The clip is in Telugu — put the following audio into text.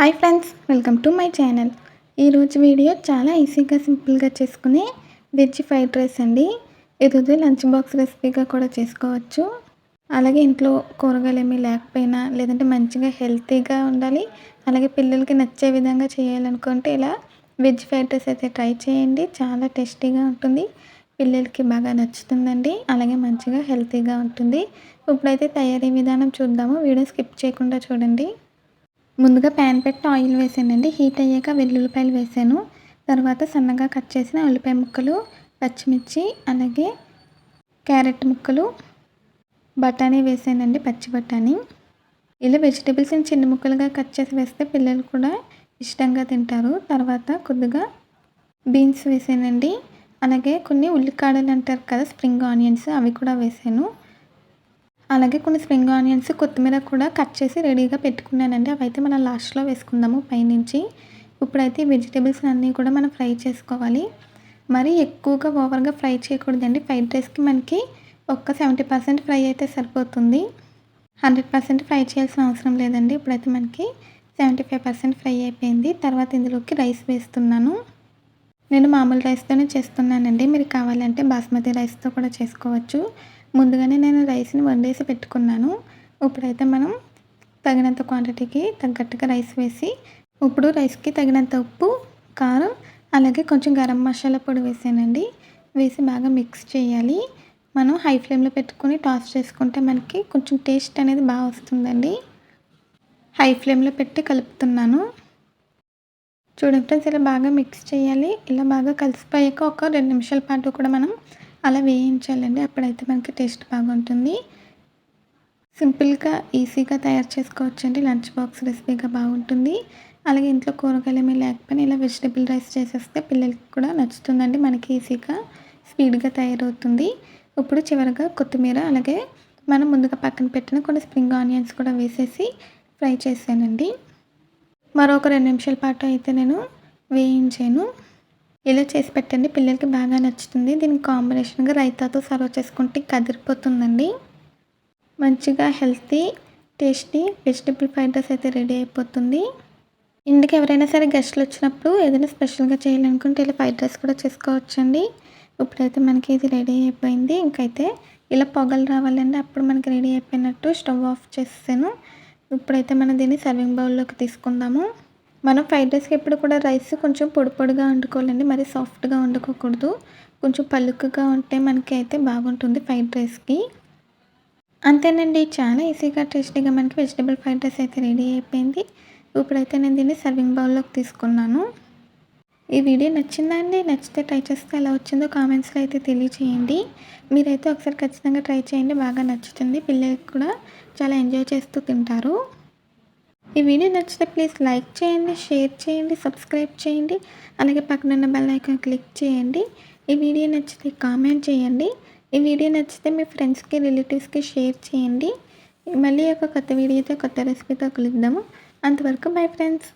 Hi friends, welcome to my channel. ఈరోజు వీడియో చాలా ఈజీగా సింపుల్గా చేసుకునే వెజ్ ఫ్రైడ్ రైస్ అండి. ఈరోజు లంచ్ బాక్స్ రెసిపీగా కూడా చేసుకోవచ్చు. అలాగే ఇంట్లో కూరగాయలు ఏమీ లేకపోయినా, లేదంటే మంచిగా హెల్తీగా ఉండాలి, అలాగే పిల్లలకి నచ్చే విధంగా చేయాలనుకుంటే ఇలా వెజ్ ఫ్రైడ్ రైస్ అయితే ట్రై చేయండి. చాలా టేస్టీగా ఉంటుంది, పిల్లలకి బాగా నచ్చుతుందండి, అలాగే మంచిగా హెల్తీగా ఉంటుంది. ఇప్పుడైతే తయారీ విధానం చూద్దాము. వీడియో స్కిప్ చేయకుండా చూడండి. ముందుగా ప్యాన్ పెట్టి ఆయిల్ వేసానండి. హీట్ అయ్యాక వెల్లుల్లిపాయలు వేసాను. తర్వాత సన్నగా కట్ చేసిన ఉల్లిపాయ ముక్కలు, పచ్చిమిర్చి, అలాగే క్యారెట్ ముక్కలు, బఠానీ వేసానండి, పచ్చి బఠానీ. ఇలా వెజిటేబుల్స్ని చిన్న ముక్కలుగా కట్ చేసి వేస్తే పిల్లలు కూడా ఇష్టంగా తింటారు. తర్వాత కొద్దిగా బీన్స్ వేసానండి. అలాగే కొన్ని ఉల్లికాడలు అంటారు కదా, స్ప్రింగ్ ఆనియన్స్, అవి కూడా వేసాను. అలాగే కొన్ని స్ప్రింగ్ ఆనియన్స్, కొత్తిమీర కూడా కట్ చేసి రెడీగా పెట్టుకున్నానండి. అవైతే మనం లాస్ట్లో వేసుకుందాము పైనుంచి. ఇప్పుడైతే వెజిటేబుల్స్ అన్నీ కూడా మనం ఫ్రై చేసుకోవాలి. మరి ఎక్కువగా ఓవర్గా ఫ్రై చేయకూడదండి. ఫ్రైడ్ రైస్కి మనకి ఒక్క 70% ఫ్రై అయితే సరిపోతుంది. 100% ఫ్రై చేయాల్సిన అవసరం లేదండి. ఇప్పుడైతే మనకి 75% ఫ్రై అయిపోయింది. తర్వాత ఇందులోకి రైస్ వేస్తున్నాను. నేను మామూలు రైస్తోనే చేస్తున్నానండి. మీరు కావాలంటే బాస్మతి రైస్తో కూడా చేసుకోవచ్చు. ముందుగానే నేను రైస్ని వండేసి పెట్టుకున్నాను. ఇప్పుడైతే మనం తగినంత క్వాంటిటీకి తగ్గట్టుగా రైస్ వేసి, ఇప్పుడు రైస్కి తగినంత ఉప్పు, కారం, అలాగే కొంచెం గరం మసాలా పొడి వేసానండి. వేసి బాగా మిక్స్ చేయాలి. మనం హై ఫ్లేమ్లో పెట్టుకుని టాస్ చేసుకుంటే మనకి కొంచెం టేస్ట్ అనేది బాగా వస్తుందండి. హై ఫ్లేమ్లో పెట్టి కలుపుతున్నాను. చూడండి ఫ్రెండ్స్, ఇలా బాగా మిక్స్ చేయాలి. ఇలా బాగా కలిసిపోయాక ఒక 2 నిమిషాల పాటు కూడా మనం అలా వేయించాలండి. అప్పుడైతే మనకి టేస్ట్ బాగుంటుంది. సింపుల్గా ఈజీగా తయారు చేసుకోవచ్చండి. లంచ్ బాక్స్ రెసిపీగా బాగుంటుంది. అలాగే ఇంట్లో కూరగాయలు ఏమీ లేకపోయినా ఇలా వెజిటేబుల్ రైస్ చేసేస్తే పిల్లలకి కూడా నచ్చుతుందండి. మనకి ఈజీగా స్పీడ్గా తయారవుతుంది. ఇప్పుడు చివరిగా కొత్తిమీర, అలాగే మనం ముందుగా పక్కన పెట్టిన కొన్ని స్ప్రింగ్ ఆనియన్స్ కూడా వేసేసి ఫ్రై చేశానండి. మరొక 2 నిమిషాల పాటు అయితే నేను వేయించాను. ఇలా చేసి పెట్టండి, పిల్లలకి బాగా నచ్చుతుంది. దీనికి కాంబినేషన్గా రైతాతో సర్వ్ చేసుకుంటే కదిరిపోతుందండి. మంచిగా healthy, tasty vegetable fried rice అయితే రెడీ అయిపోతుంది. ఇంటికి ఎవరైనా సరే గెస్ట్లు వచ్చినప్పుడు ఏదైనా స్పెషల్గా చేయాలనుకుంటే ఇలా ఫ్రైడ్ రైస్ కూడా చేసుకోవచ్చండి. ఇప్పుడైతే మనకి ఇది రెడీ అయిపోయింది. ఇంకైతే ఇలా పొగలు రావాలండి, అప్పుడు మనకి రెడీ అయిపోయినట్టు. స్టవ్ ఆఫ్ చేసాను. ఇప్పుడైతే మనం దీన్ని సర్వింగ్ బౌల్లోకి తీసుకుందాము. మనం ఫ్రైడ్ రైస్కి ఎప్పుడు కూడా రైస్ కొంచెం పొడి పొడిగా వండుకోవాలండి, మరి సాఫ్ట్గా వండుకోకూడదు. కొంచెం పలుకుగా ఉంటే మనకి అయితే బాగుంటుంది ఫ్రైడ్ రైస్కి. అంతేనండి, చాలా ఈజీగా టేస్టీగా మనకి వెజిటేబుల్ ఫ్రైడ్ రైస్ అయితే రెడీ అయిపోయింది. ఇప్పుడైతే నేను దీన్ని సర్వింగ్ బౌల్లోకి తీసుకున్నాను. ఈ వీడియో నచ్చిందా అండి? నచ్చితే ట్రై చేస్తే ఎలా వచ్చిందో కామెంట్స్లో అయితే తెలియచేయండి. మీరైతే ఒకసారి ఖచ్చితంగా ట్రై చేయండి, బాగా నచ్చుతుంది. పిల్లలకి కూడా చాలా ఎంజాయ్ చేస్తూ తింటారు. ఈ వీడియో నచ్చితే ప్లీజ్ లైక్ చేయండి, షేర్ చేయండి, సబ్స్క్రైబ్ చేయండి, అలాగే పక్కనున్న బెల్ ఐకాన్ క్లిక్ చేయండి. ఈ వీడియో నచ్చితే కామెంట్ చేయండి. ఈ వీడియో నచ్చితే మీ ఫ్రెండ్స్కి, రిలేటివ్స్కి షేర్ చేయండి. మళ్ళీ ఒక కొత్త వీడియోతో, కొత్త రెసిపీతో కలుద్దాము. అంతవరకు బై ఫ్రెండ్స్.